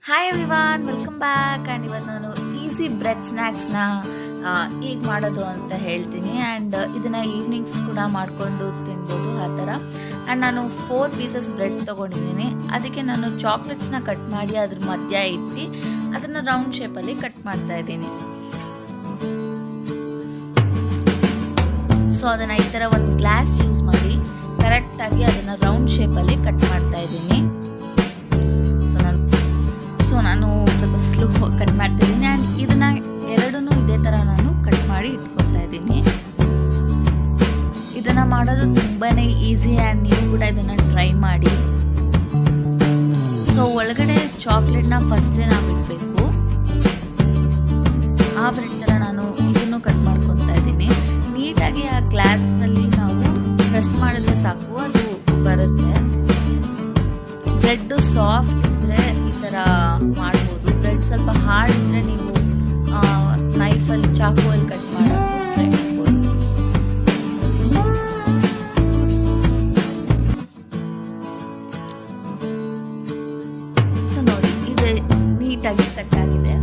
Hi everyone, welcome back. And ಇವತ್ತು ನಾನು easy bread ಸ್ನ್ಯಾಕ್ಸ್ನ ಹೇಗೆ ಮಾಡೋದು ಅಂತ ಹೇಳ್ತೀನಿ. ಆ್ಯಂಡ್ ಇದನ್ನು ಈವ್ನಿಂಗ್ಸ್ ಕೂಡ ಮಾಡಿಕೊಂಡು ತಿನ್ಬೋದು ಆ ಥರ. ಆ್ಯಂಡ್ ನಾನು 4 ಪೀಸಸ್ ಬ್ರೆಡ್ ತೊಗೊಂಡಿದ್ದೀನಿ. ಅದಕ್ಕೆ ನಾನು ಚಾಕ್ಲೇಟ್ಸ್ನ ಕಟ್ ಮಾಡಿ ಅದ್ರ ಮಧ್ಯ ಇಟ್ಟು ಅದನ್ನು ರೌಂಡ್ ಶೇಪಲ್ಲಿ ಕಟ್ ಮಾಡ್ತಾ ಇದ್ದೀನಿ. ಸೊ ಅದನ್ನು ಈ ಥರ ಒಂದು ಗ್ಲಾಸ್ ಯೂಸ್ ಮಾಡಿ ಕರೆಕ್ಟಾಗಿ ಅದನ್ನು ರೌಂಡ್ ಶೇಪಲ್ಲಿ ಕಟ್ ಮಾಡ್ತಾ ಇದ್ದೀನಿ. ನಾನು ಸ್ವಲ್ಪ ಸ್ಲೋ ಕಟ್ ಮಾಡ್ತಿದ್ದೀನಿ. ಆ್ಯಂಡ್ ಇದನ್ನು ಎರಡೂ ಇದೇ ಥರ ನಾನು ಕಟ್ ಮಾಡಿ ಇಟ್ಕೊತಾ ಇದ್ದೀನಿ. ಇದನ್ನು ಮಾಡೋದು ತುಂಬಾ ಈಸಿ ಆ್ಯಂಡ್ ನೀವು ಕೂಡ ಇದನ್ನು ಟ್ರೈ ಮಾಡಿ. ಸೊ ಒಳಗಡೆ ಚಾಕ್ಲೇಟ್ನ ಫಸ್ಟೇ ನಾವು ಇಡಬೇಕು. ಆ ಬ್ರೆಡ್ ಥರ ನಾನು ಇದನ್ನು ಕಟ್ ಮಾಡ್ಕೊತಾ ಇದ್ದೀನಿ. ನೀಟಾಗಿ ಆ ಗ್ಲಾಸಲ್ಲಿ ನಾವು ಪ್ರೆಸ್ ಮಾಡಿದ್ರೆ ಸಾಕು, ಅದು ಬರುತ್ತೆ. ಬ್ರೆಡ್ ಸಾಫ್ಟ್ ಇದ್ದರೆ ಈ ಥರ ಮಾಡ್ಬೋದು. ಬ್ರೆಡ್ ಸ್ವಲ್ಪ ಹಾರ್ಡ್ ಇದ್ದರೆ ನೀವು ನೈಫಲ್ಲಿ ಚಾಕುವಲ್ಲಿ ಕಟ್ ಮಾಡೋದು ಟ್ರೈ ಮಾಡ್ಬೋದು. ಸೊ ನೋಡಿ, ಇದು ನೀಟಾಗಿ ಕಟ್ ಆಗಿದೆ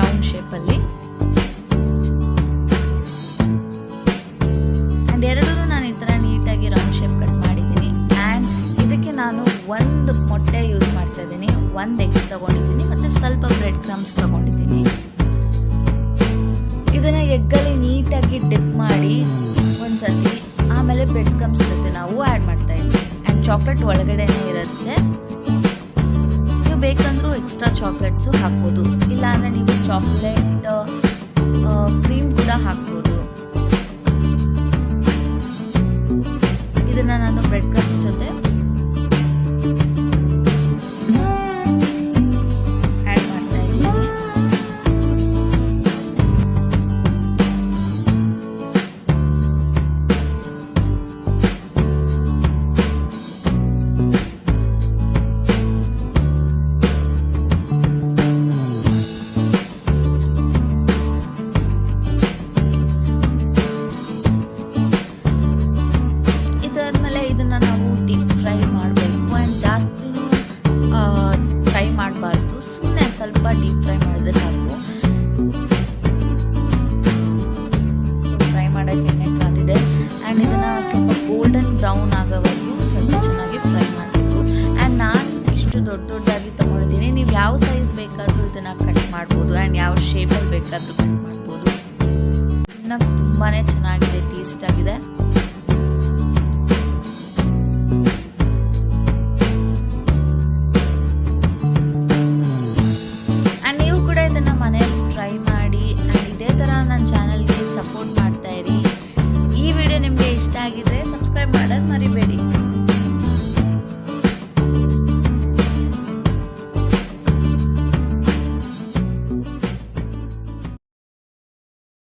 ರೌಂಡ್ ಶೇಪಲ್ಲಿ. ಆ್ಯಂಡ್ ಎರಡೂ ನಾನು ಈ ಥರ ನೀಟಾಗಿ ರೌಂಡ್ ಶೇಪ್ ಕಟ್ ಮಾಡಿದ್ದೀನಿ. ಆ್ಯಂಡ್ ಇದಕ್ಕೆ ನಾನು ಒಂದು ಮೊಟ್ಟೆ ಯೂಸ್ ಮಾಡ್ತಾ ಇದ್ದೀನಿ, ಒಂದು ಎಗ್ ತೊಗೊಂಡಿದ್ದೀನಿ ಮತ್ತು ಸ್ವಲ್ಪ ಬ್ರೆಡ್ ಕ್ರಮ್ಸ್ ತೊಗೊಂಡಿದ್ದೀನಿ. ಇದನ್ನು ಎಗ್ಗಲ್ಲಿ ನೀಟಾಗಿ ಡಿಪ್ ಮಾಡಿ ಒಂದ್ಸತಿ, ಆಮೇಲೆ ಬ್ರೆಡ್ ಕ್ರಮ್ಸ್ ಜೊತೆ ನಾವು ಆ್ಯಡ್ ಮಾಡ್ತಾ ಇದ್ದೀವಿ. ಆ್ಯಂಡ್ ಚಾಕ್ಲೇಟ್ ಒಳಗಡೆನೇ ಇರುತ್ತೆ. ನೀವು ಬೇಕಂದ್ರೂ ಎಕ್ಸ್ಟ್ರಾ ಚಾಕ್ಲೇಟ್ಸು ಹಾಕ್ಬೋದು, ಇಲ್ಲಾಂದರೆ ನೀವು ಚಾಕ್ಲೇಟ್ ಕ್ರೀಮ್ ಕೂಡ ಹಾಕ್ಬೋದು. ಇದನ್ನು ನಾನು ಬ್ರೆಡ್ ಕ್ರಮ್ಸ್ ಜೊತೆ ಇದನ್ನು ನಾವು ಡೀಪ್ ಫ್ರೈ ಮಾಡಬೇಕು. ಆ್ಯಂಡ್ ಜಾಸ್ತಿನೂ ಫ್ರೈ ಮಾಡಬಾರ್ದು, ಸುಮ್ಮನೆ ಸ್ವಲ್ಪ ಡೀಪ್ ಫ್ರೈ ಮಾಡಿದ್ರೆ ಸಾಕು. ಸೊ ಫ್ರೈ ಮಾಡೋಕ್ಕೆ ಎಣ್ಣೆ ಕಾದಿದೆ. ಆ್ಯಂಡ್ ಇದನ್ನು ಸ್ವಲ್ಪ ಗೋಲ್ಡನ್ ಬ್ರೌನ್ ಆಗೋವರೆಗೂ ಸ್ವಲ್ಪ ಚೆನ್ನಾಗಿ ಫ್ರೈ ಮಾಡಬೇಕು. ಆ್ಯಂಡ್ ನಾನು ಇಷ್ಟು ದೊಡ್ಡದಾಗಿ ತೊಗೊಂಡಿದ್ದೀನಿ. ನೀವು ಯಾವ ಸೈಜ್ ಬೇಕಾದರೂ ಇದನ್ನು ಕಟ್ ಮಾಡ್ಬೋದು. ಆ್ಯಂಡ್ ಯಾವ ಶೇಪಲ್ಲಿ ಬೇಕಾದರೂ ಕಟ್ ಮಾಡ್ಬೋದು. ಇನ್ನು ತುಂಬಾ ಚೆನ್ನಾಗಿದೆ, ಟೇಸ್ಟಾಗಿದೆ. ಟ್ರೈ ಮಾಡಿ. ಆ್ಯಂಡ್ ಇದೇ ಥರ ನನ್ನ ಚಾನಲ್ಗೆ ಸಪೋರ್ಟ್ ಮಾಡ್ತಾ ಇರಿ. ಈ ವಿಡಿಯೋ ನಿಮಗೆ ಇಷ್ಟ ಆಗಿದ್ರೆ ಸಬ್ಸ್ಕ್ರೈಬ್ ಮಾಡೋದು ಮರಿಬೇಡಿ.